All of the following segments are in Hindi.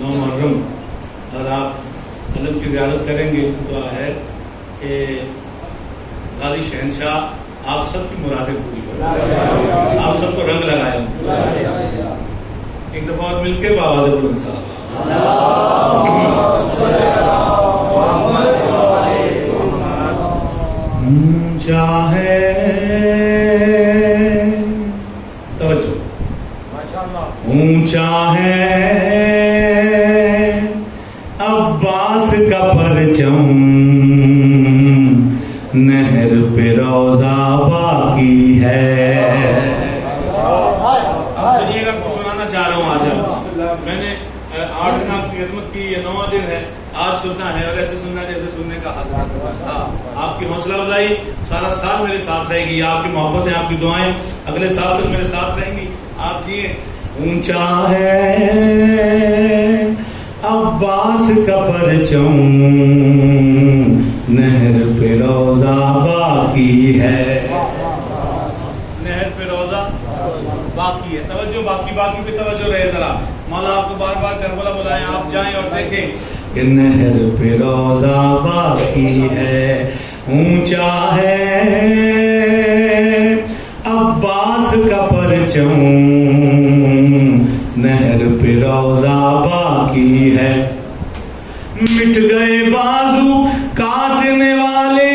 9 मुहर्रम और आप अलम की ज़ियारत करेंगे तो दुआ है कि गाजी शहनशाह आप सबकी मुरादें पूरी करें, आप सबको रंग लगाए। एक दफा और मिलकर बाबा बुलंद साहब ऊंचा है, तवज्जो, ऊंचा है अब्बास का परचम, नहर पे रोजा बाकी है। अब सुनिएगा, कुछ सुनाना चाह रहा हूँ। आज मैंने 8 दिन आपकी खिदमत की, ये 9वां दिन है। आज सुनना है और ऐसे सुनना जैसे सुनने का हक। हाँ, आपकी हौसला अफजाई सारा साल मेरे साथ रहेगी, आपकी मोहब्बतें, आपकी दुआएं अगले साल तक मेरे साथ रहेंगी। आप जिए। ऊंचा है अब्बास का परचम, नहर पे रोजा बाकी है, नहर पे रोजा बाकी है। तवज्जो, बाकी बाकी पे तवज्जो रहे जरा। मौला आपको बार बार करबला बुलाएं, आप जाएं और देखें कि नहर पे रोजा बाकी है। ऊंचा है अब्बास का परचम, नहर पे रोजा बाकी है। मिट गए बाजू काटने वाले,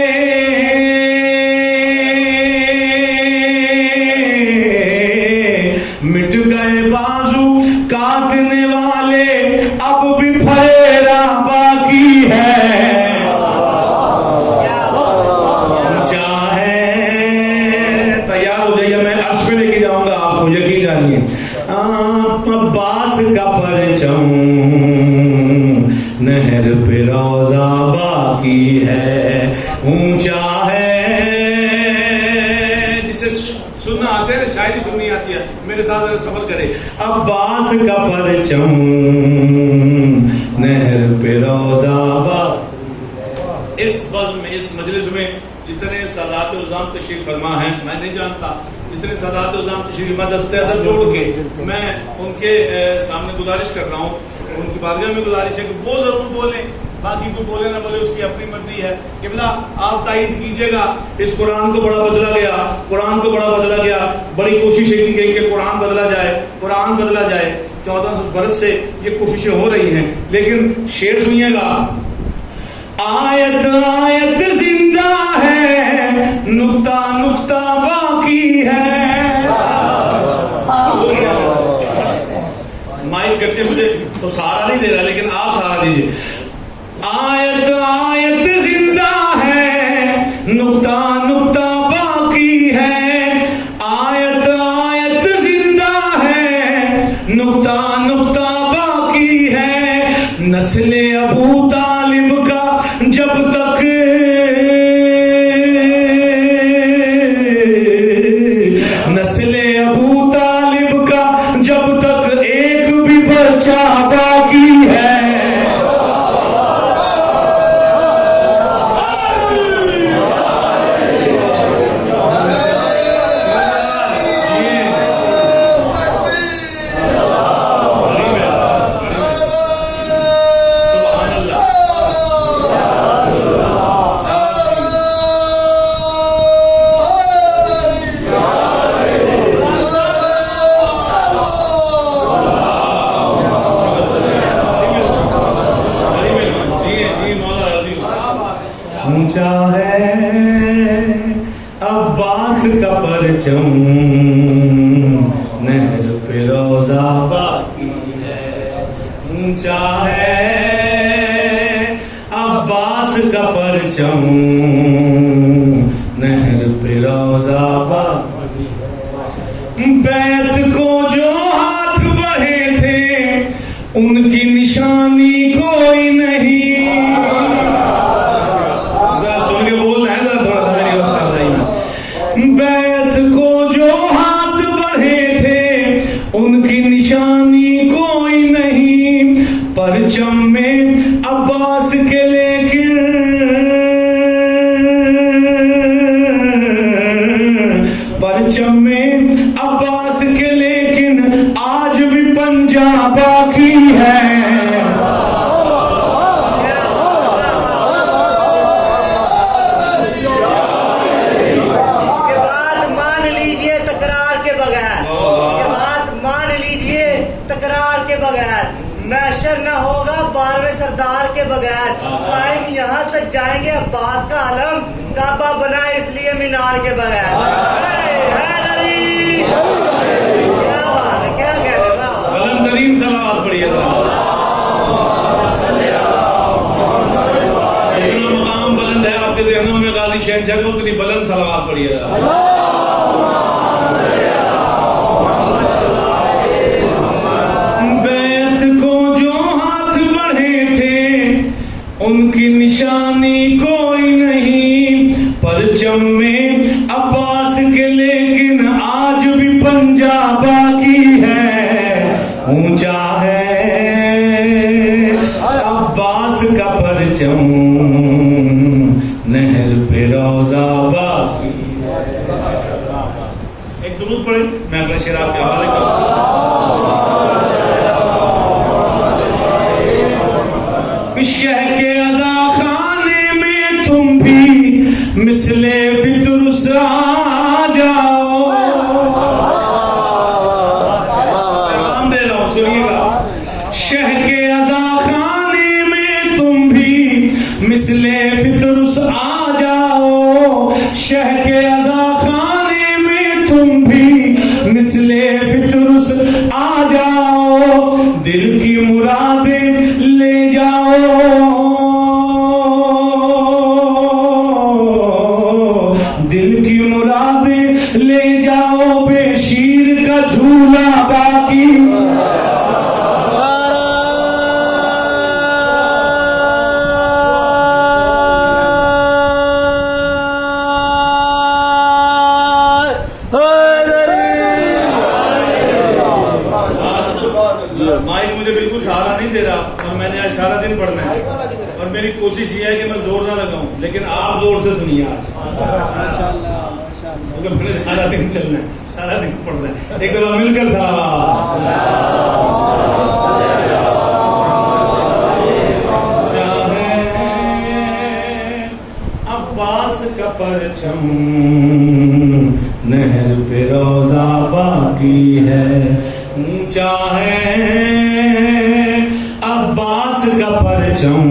मिट गए बाजू काटने वाले, अब भी फरेरा बाकी है। ऊंचा है, तैयार हो जाइए, मैं अर्श पे लेके जाऊंगा आपको, यकीन जानिए। अब्बास का परचम, नहर पे रोजा बाकी है। ऊंचा है, जिसे सुनना आते है, शायरी सुननी आती है, मेरे साथ अगर सफर करे। अब्बास का परचम, नहर पे रोजा बाकी। इस बज़्म में, इस मजलिस में जितने सादात उज़्ज़ाम तशरीफ फरमा है, मैं नहीं जानता जितने सादात उज़्ज़ाम तशरीफ, मैं दस्ते अदद जोड़ के मैं उनके सामने गुजारिश कर रहा हूँ, उनकी बारगाह में गुजारिश है कि वो जरूर बोलें, बाकी कोई बोले ना बोले उसकी अपनी मर्जी है। किबला आप तायीद कीजिएगा, इस कुरान को बड़ा बदला गया, कुरान को बड़ा बदला गया। बड़ी कोशिशें की गई कि कुरान बदला जाए, कुरान बदला जाए। 1400 बरस से ये कोशिशें हो रही हैं, लेकिन शेर सुनिएगा। आयत आयत जिंदा है, नुक्ता नुक्ता बाकी है। माइक करते मुझे तो सहारा नहीं दे रहा, लेकिन आप सहारा दीजिए। आयत आयत जिंदा है, नुक्ता नुक्ता बाकी है। आयत आयत जिंदा है, नुक्ता नुक्ता बाकी है। नस्ले अबू तालिब का जब तक, नस्ले अबू तालिब का जब तक एक भी बच्चा बाकी है। ऊंचा है अब्बास का परचम, नहर पे रोजा बाकी है। ऊंचा है अब्बास का परचम, नहर पे रोजा बाकी है। बैत को जो हाथ बढ़े थे, उनकी निशानी कोई नहीं। बैत को जो हाथ बढ़े थे, उनकी निशानी कोई नहीं। परचम में अब्बास के लेकिन, परचम में अब्बास के लेकिन आज भी पंजा बाकी है। बगैर, मैशर न होगा 12वें सरदार के बगैर। टाइम यहाँ से जाएंगे अब्बास का आलम, काबा बना इसलिए मीनार के बगैर। क्या बात है, क्या कह रहे हैं, बुलंदतरीन सलावत पढ़िए। इतना मकाम बुलंद है आपके ज़हनों में गाजी शहंशाह को, उतनी बुलंद सलावत पढ़िए। बैत को जो हाथ बढ़े थे उनकी निशानी कोई नहीं, परचम में अब्बास के लेकिन आज भी पंजा बाकी है। ऊंचा है अब्बास का परचम, नहर पे रोजा बाकी है। एक दुरूद पढ़े, मैं अगला शेर आपके हवाले करूँ। शह के अज़ा खाने में तुम भी मिसले फितरुस आ जाओ। पैगाम दे रहा हूं, सुनिएगा। शह के अज़ा खाने में तुम भी मिसले फितरुस आ जाओ। शह के अज़ा खाने में तुम भी मिसले फितरुस आ जाओ। दिल की मुरादें ले जाओ, दिल की मुरादें ले जाओ, बेशीर का झूला बाकी। माइक मुझे बिल्कुल सहारा नहीं दे रहा और मैंने आज सारा दिन पढ़ना है और मेरी कोशिश ये है कि मैं जोर ना लगाऊं, लेकिन आप जोर से सुनिए आज, क्योंकि मैंने सारा दिन चलना है, सारा दिन पढ़ना है। एक दफा मिलकर अब्बास का परचम, नहर पे रोजा बाकी है। ऊंचा है अब्बास का परचम,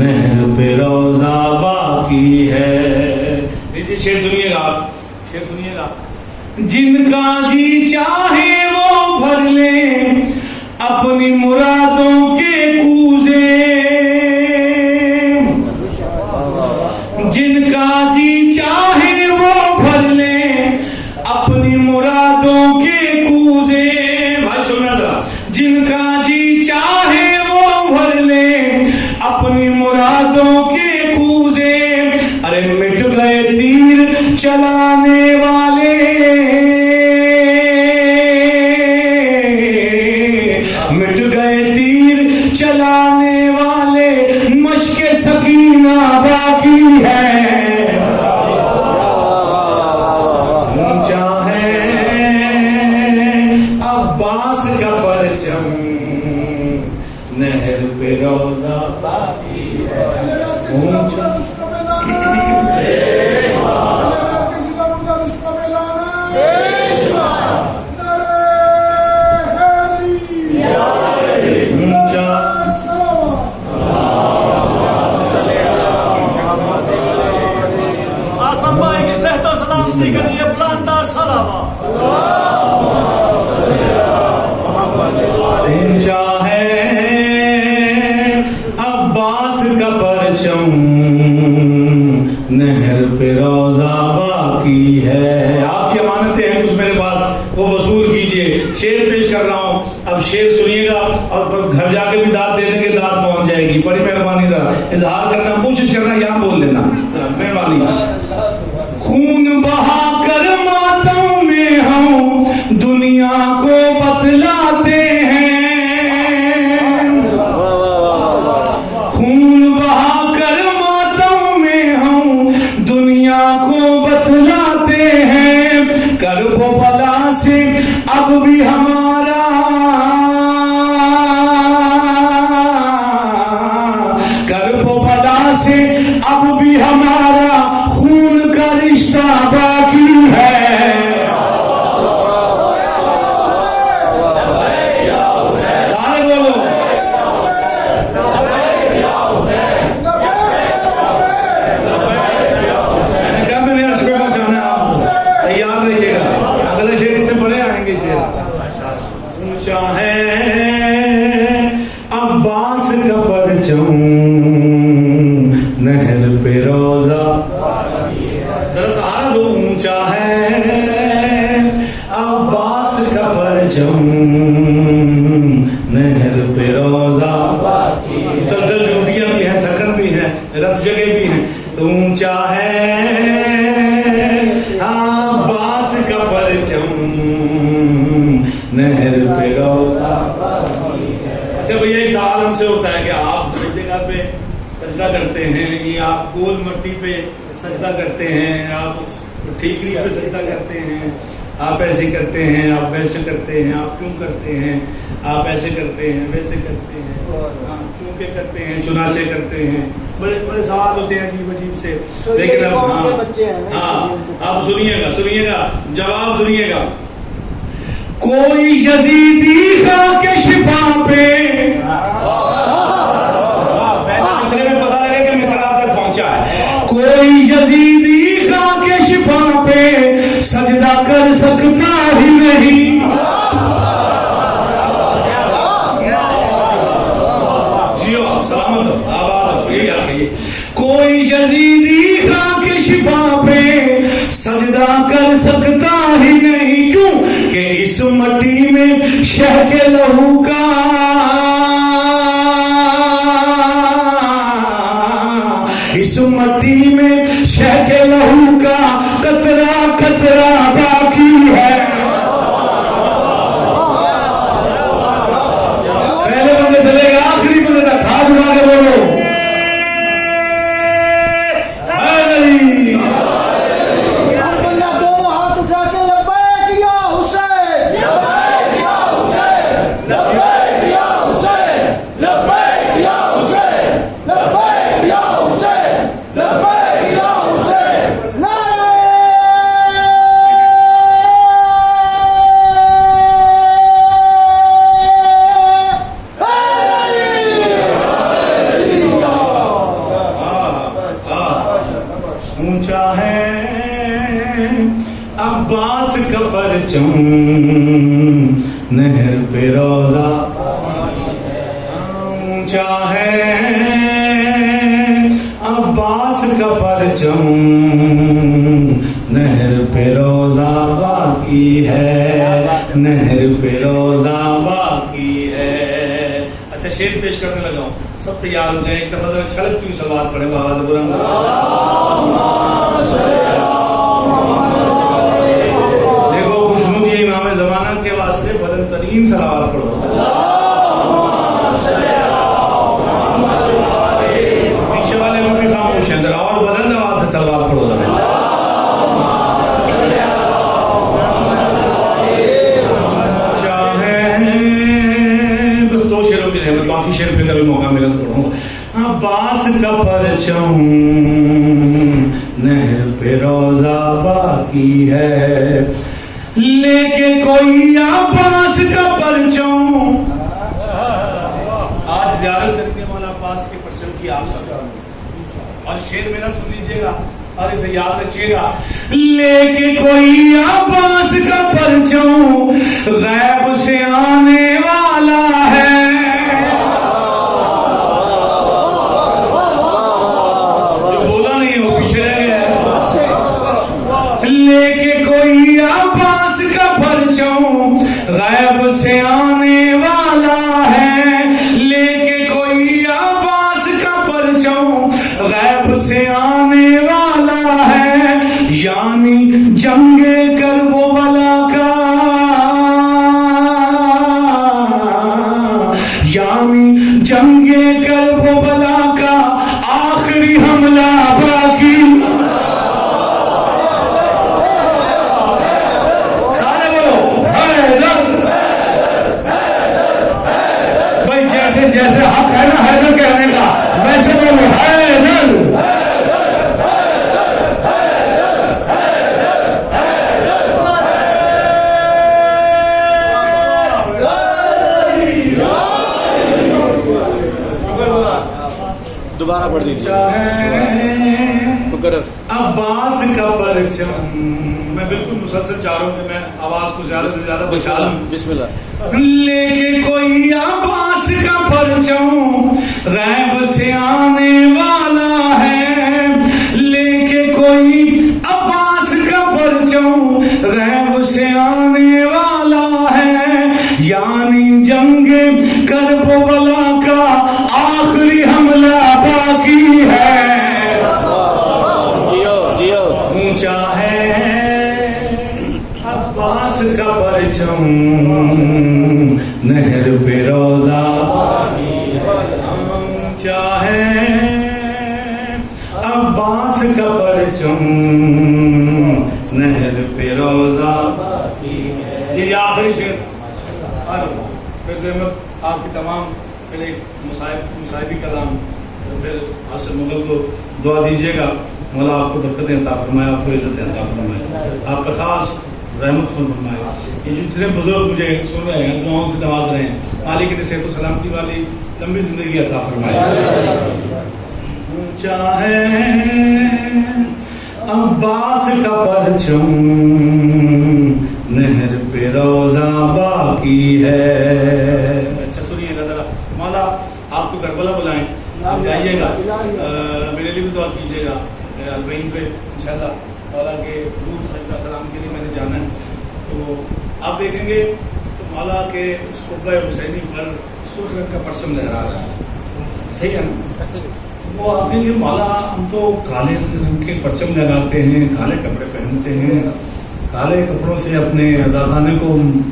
नहर पे रोजा बाकी है। नीचे शेर सुनिएगा आप, शेर सुनिएगा। जिनका जी चाहे वो भर ले अपनी मुरादों के कूजे, जिनका जी चाहे वो भर ले अपनी मुरादों के कूजे। भाई सुनना जरा, जिनका जी चाहे वो भर ले अपनी मुरादों के कूजे। अरे मिट गए तीर चलाने वाले, मिट गए तीर चलाने वाले, मश्के सकीना बाकी है। ऊंचा है अब्बास का परचम, नहर पे रोजा बाकी है। ऊंचा आसम भाई की सेहत और सलामती के लिए बुलंदार सलावा। ऊंचा है अब्बास का परचम, नहर पे रोजा बाकी है। आपकी अमानतें हैं कुछ मेरे पास, वो वसूल कीजिए। शेर पेश कर रहा हूँ, अब शेर सुनिएगा और घर जाके भी दाद दे देंगे, दाद पहुंच जाएगी। बड़ी मेहरबानी, जरा इजहार करना, कोशिश करना, यहाँ बोल लेना, मेहरबानी। खून बहा कर मातम में हम दुनिया को बतलाते हैं, खून बहा कर मातम में हम दुनिया को बतलाते हैं। कर्बो बला से अब भी हमारा कर्बो बला अब्बास का परचम नहर पे रोजा, जरा सहारा दो, ऊंचा है अब्बास का परचम नहर पे रोजा। चल ड्यूटियां भी हैं, थकन भी है, रथ जगह भी है, तो ऊंचा है अब्बास का परचम नहर पे रोजा। अच्छा भैया, एक सवाल हमसे होता है कि आप जगह पे सजदा करते हैं या आप गोल मट्टी पे सजदा करते हैं, आप ठीकरी पे सजदा करते हैं, आप ऐसे करते हैं, आप वैसे करते हैं, आप क्यों करते हैं, आप ऐसे करते हैं, वैसे करते हैं, क्यों के करते हैं, चुनाचे करते हैं, बड़े बड़े सवाल होते हैं अजीब अजीब से। लेकिन अब आप सुनिएगा जवाब सुनिएगा। कोई यजीदी के शिफा पे, मिसरे में पता लगे कि मिसर आप तक पहुंचा है। कोई यजीदी के शिफा पे सजदा कर सकता ही नहीं। जियो आप सलामत हो, आबाद हो, यही याद रखिए। कोई यजीदी के शिफा पे सजदा कर सकता ही नहीं, क्यों कि इस मट्टी में शह के लहू का, इस मट्टी में शह के लहू का कतरा कतरा बाकी है। पहले बंदे चलेगा, आखिरी बंदे तक हाथ उठा के बोलो अब्बास का परचम नहर पे रोजा, ऊंचा है अब्बास का परचम नहर पे रोजा बाकी है, नहर पे रोजा बाकी है। अच्छा शेर पेश करने लगा हूँ, सब तैयार हो गए। एक दफा जरा छलकती हुई सलवात पढ़े बाबा। जमाना के वास्ते बुलंद तरीन सलावत पढ़ो। पीछे वाले में भी खामोश है, जरा और बुलंद आवाज से सलावत पढ़ो। चाहे बस दो शेरों की रहमत, बाकी शेर पे कभी मौका मिला तो पढ़ूंगा। अब्बास का परचम नहर पे रोजा बाकी है, लेके कोई अब्बास का परचम। आज ज़ियारत करने वाला अब्बास के परचम की आप सब, और शेर मेरा सुन लीजिएगा और इसे याद रखिएगा। लेके कोई अब्बास का परचम गैब से आने वाला है, जो बोला नहीं वो पीछे रह गया। लेके कोई अब्बास का परचम गैब से आने वाला है, लेके कोई अब्बास का परचम गैब से आने वाला है। यानी जंगे करबो वाला का, यानी जंगे करबो वाला का आखिरी हमला बाकी। जैसे हक है ना हैदर कहने का, वैसे बोलो हैदर। दोबारा पढ़ दीजिए। अब्बास का परचम, मैं बिल्कुल मुसलसल चाह रहा हूँ कि मैं आवाज को ज्यादा से ज्यादा बचा लूं। बिस्मिल्लाह। लेके कोई अब्बास का परचम परचम गैब से आने वाला है, लेके कोई अब्बास का परचम गैब से आने वाला है, यानी जंगे करबला का आखिरी हमला बाकी है। ऊंचा है अब्बास का परचम, नहर पे रोजा ऊंचा है अब्बास का परचम, नहर पे रोजा। ये आखिरी शेर। फिर से आपकी तमाम पहले मुसाहिबी कलाम, फिर हासिल मुगल को दुआ दीजिएगा, मौला आपको बरकतें अता फरमाए, आपको इज्जत अता फरमाए, आपका खास रहमत फरमाए। ये जितने बुजुर्ग मुझे सुन रहे हैं, दुआओं से नवाज रहे हैं, मालिक ने सेहत सलामती वाली लंबी जिंदगी अता फरमाए। ऊंचा है अब्बास का परचम, नहर पे रोजा बाकी है। अच्छा सुनिएगा जरा, मौला आपको करबला बुलाएं, आप जाइएगा, मेरे लिए भी दुआ कीजिएगा। वहीं पे इंशाल्लाह मौला के रूह सजदा सलाम के लिए मैंने जाना है, तो आप देखेंगे तो मौला के उस कुब्बा हुसैनी पर सुर्ख रंग का परचम लहरा रहा है। सही है ना? वो आप देखेंगे मौला, हम तो काले रंग के परचम लगाते हैं, काले कपड़े पहनते हैं, काले कपड़ों से अपने अज़ाखाने को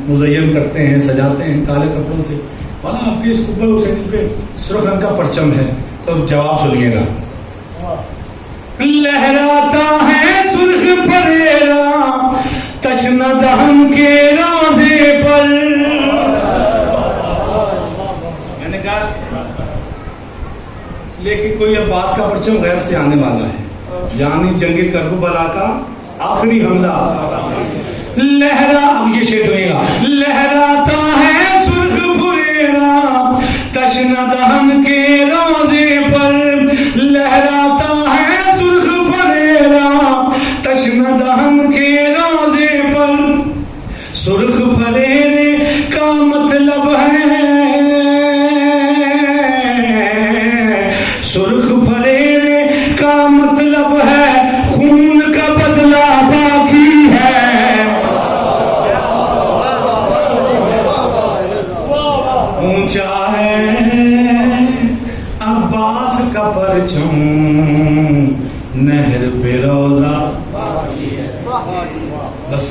मुज़य्यन करते हैं, सजाते हैं काले कपड़ों से। मौला आपके इस कुब्बा हुसैनी पे सुर्ख रंग का परचम है, तो जवाब सुनिएगा। लहराता है सुर्ख फरेरा तशना दहन के रोजे पर। मैंने कहा लेकिन कोई अब्बास का परचम गैब से आने वाला है, यानी जंग करबला का आखिरी हमला। लहरा, ये शेर सुनिएगा। लहराता है सुर्ख फरेरा तशना दहन के रोजे पर, लहराता है तशना दहन के रोजे पर। सुर्ख फरेरे का मतलब है, सुर्ख फरेरे का मतलब है खून का बदला बाकी है। ऊंचा है अब्बास का परचम, नहर पे रोजा। बस